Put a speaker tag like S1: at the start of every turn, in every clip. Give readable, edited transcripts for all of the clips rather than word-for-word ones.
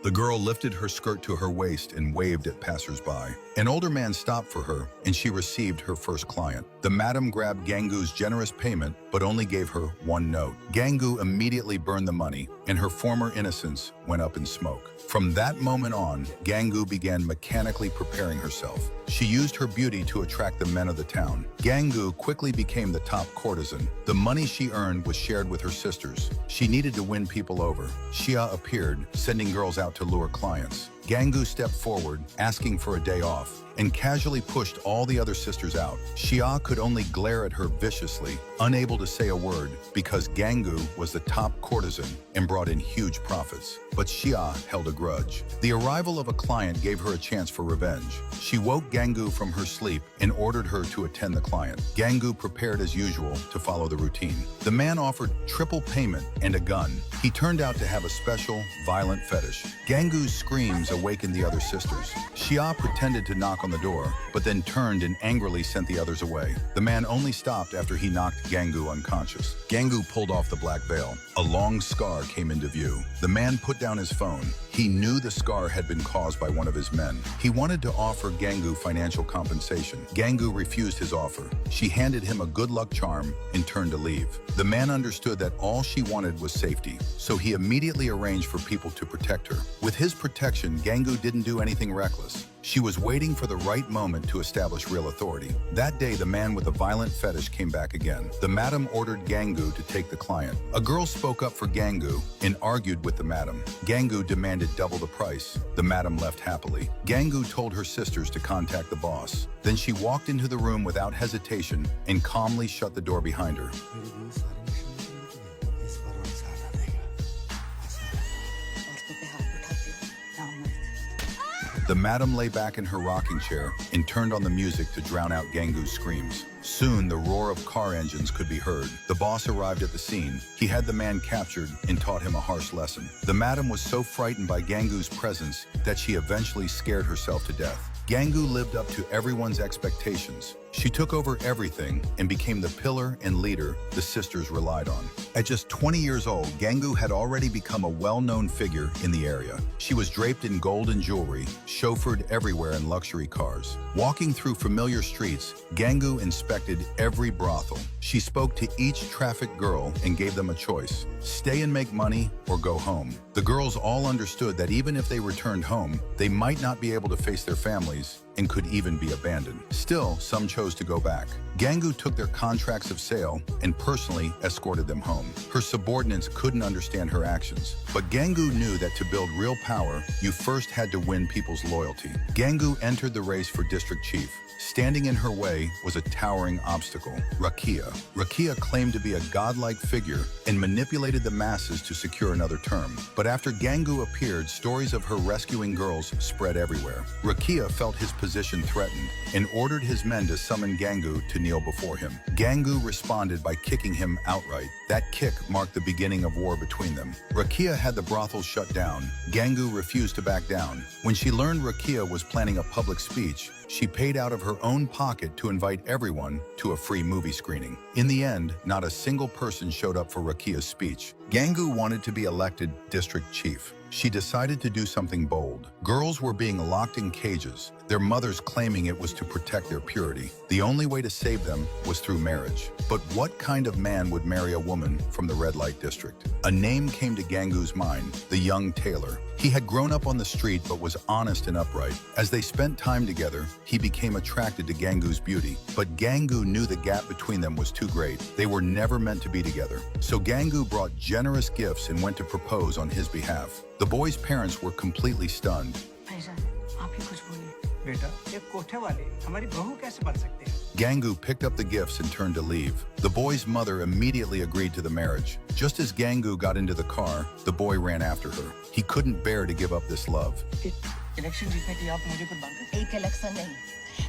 S1: The girl lifted her skirt to her waist and waved at passersby. An older man stopped for her, and she received her first client. The madam grabbed Gangu's generous payment, but only gave her one note. Gangu immediately burned the money, and her former innocence went up in smoke. From that moment on, Gangu began mechanically preparing herself. She used her beauty to attract the men of the town. Gangu quickly became the top courtesan. The money she earned was shared with her sisters. She needed to win people over. Xia appeared, sending girls out to lure clients. Gangu stepped forward, asking for a day off, and casually pushed all the other sisters out. Xia could only glare at her viciously, unable to say a word, because Gangu was the top courtesan and brought in huge profits. But Xia held a grudge. The arrival of a client gave her a chance for revenge. She woke Gangu from her sleep and ordered her to attend the client. Gangu prepared as usual to follow the routine. The man offered triple payment and a gun. He turned out to have a special, violent fetish. Gangu's screams awakened the other sisters. Xia pretended to knock on the door, but then turned and angrily sent the others away. The man only stopped after he knocked Gangu unconscious. Gangu pulled off the black veil. A long scar came into view. The man put down his phone. He knew the scar had been caused by one of his men. He wanted to offer Gangu financial compensation. Gangu refused his offer. She handed him a good luck charm and turned to leave. The man understood that all she wanted was safety, so he immediately arranged for people to protect her. With his protection, Gangu didn't do anything reckless. She was waiting for the right moment to establish real authority. That day, the man with the violent fetish came back again. The madam ordered Gangu to take the client. A girl spoke up for Gangu and argued with the madam. Gangu demanded double the price. The madam left happily. Gangu told her sisters to contact the boss. Then she walked into the room without hesitation and calmly shut the door behind her. The madam lay back in her rocking chair and turned on the music to drown out Gangu's screams. Soon, the roar of car engines could be heard. The boss arrived at the scene. He had the man captured and taught him a harsh lesson. The madam was so frightened by Gangu's presence that she eventually scared herself to death. Gangu lived up to everyone's expectations. She took over everything and became the pillar and leader the sisters relied on. At just 20 years old, Gangu had already become a well-known figure in the area. She was draped in gold and jewelry, chauffeured everywhere in luxury cars. Walking through familiar streets, Gangu inspected every brothel. She spoke to each trafficked girl and gave them a choice: stay and make money or go home. The girls all understood that even if they returned home, they might not be able to face their families and could even be abandoned. Still, some chose to go back. Gangu took their contracts of sale and personally escorted them home. Her subordinates couldn't understand her actions, but Gangu knew that to build real power, you first had to win people's loyalty. Gangu entered the race for district chief. Standing in her way was a towering obstacle: Rakia. Rakia claimed to be a godlike figure and manipulated the masses to secure another term. But after Gangu appeared, stories of her rescuing girls spread everywhere. Rakia felt his position threatened and ordered his men to summon Gangu to kneel before him. Gangu responded by kicking him outright. That kick marked the beginning of war between them. Rakia had the brothel shut down. Gangu refused to back down. When she learned Rakia was planning a public speech, she paid out of her own pocket to invite everyone to a free movie screening. In the end, not a single person showed up for Rakia's speech. Gangu wanted to be elected district chief. She decided to do something bold. Girls were being locked in cages, their mothers claiming it was to protect their purity. The only way to save them was through marriage. But what kind of man would marry a woman from the red light district? A name came to Gangu's mind: the young tailor. He had grown up on the street but was honest and upright. As they spent time together, he became attracted to Gangu's beauty. But Gangu knew the gap between them was too great. They were never meant to be together. So Gangu brought generous gifts and went to propose on his behalf. The boy's parents were completely stunned. Gangu picked up the gifts and turned to leave. The boy's mother immediately agreed to the marriage. Just as Gangu got into the car, the boy ran after her. He couldn't bear to give up this love.
S2: Election जीतने के लिए आप मुझे कुर्बान कर
S3: एक election नहीं,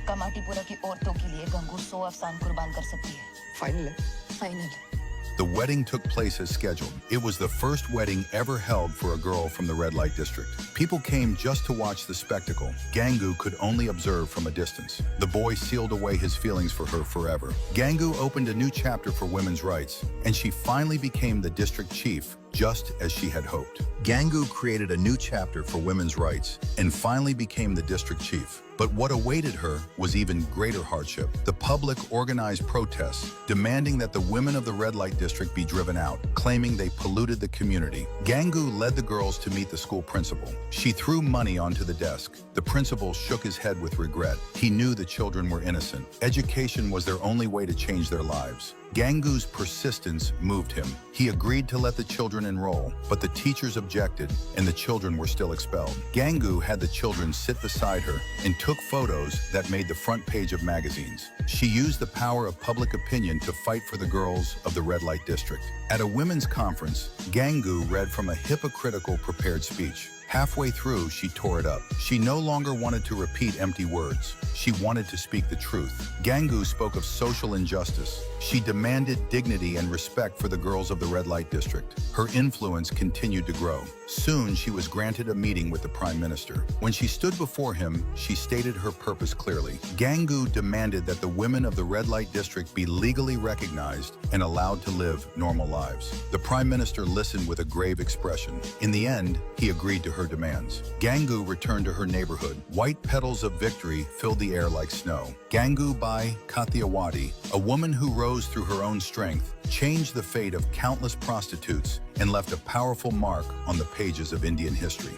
S3: कमाटीपुरा की औरतों के लिए गंगू 100 अफसान कुर्बान कर सकती है।
S2: फाइनल है
S3: final.
S1: The wedding took place as scheduled. It was the first wedding ever held for a girl from the red light district. People came just to watch the spectacle. Gangu could only observe from a distance. The boy sealed away his feelings for her forever. Gangu opened a new chapter for women's rights, and she finally became the district chief, just as she had hoped. Gangu created a new chapter for women's rights and finally became the district chief. But what awaited her was even greater hardship. The public organized protests, demanding that the women of the red light district be driven out, claiming they polluted the community. Gangu led the girls to meet the school principal. She threw money onto the desk. The principal shook his head with regret. He knew the children were innocent. Education was their only way to change their lives. Gangu's persistence moved him. He agreed to let the children enroll, but the teachers objected and the children were still expelled. Gangu had the children sit beside her and took photos that made the front page of magazines. She used the power of public opinion to fight for the girls of the red light district. At a women's conference, Gangu read from a hypocritical prepared speech. Halfway through, she tore it up. She no longer wanted to repeat empty words. She wanted to speak the truth. Gangu spoke of social injustice. She demanded dignity and respect for the girls of the red light district. Her influence continued to grow. Soon, she was granted a meeting with the Prime Minister. When she stood before him, she stated her purpose clearly. Gangu demanded that the women of the red light district be legally recognized and allowed to live normal lives. The Prime Minister listened with a grave expression. In the end, he agreed to her demands. Gangu returned to her neighborhood. White petals of victory filled the air like snow. Gangu Bai Kathiawadi, a woman who rose through her own strength, changed the fate of countless prostitutes and left a powerful mark on the pages of Indian history.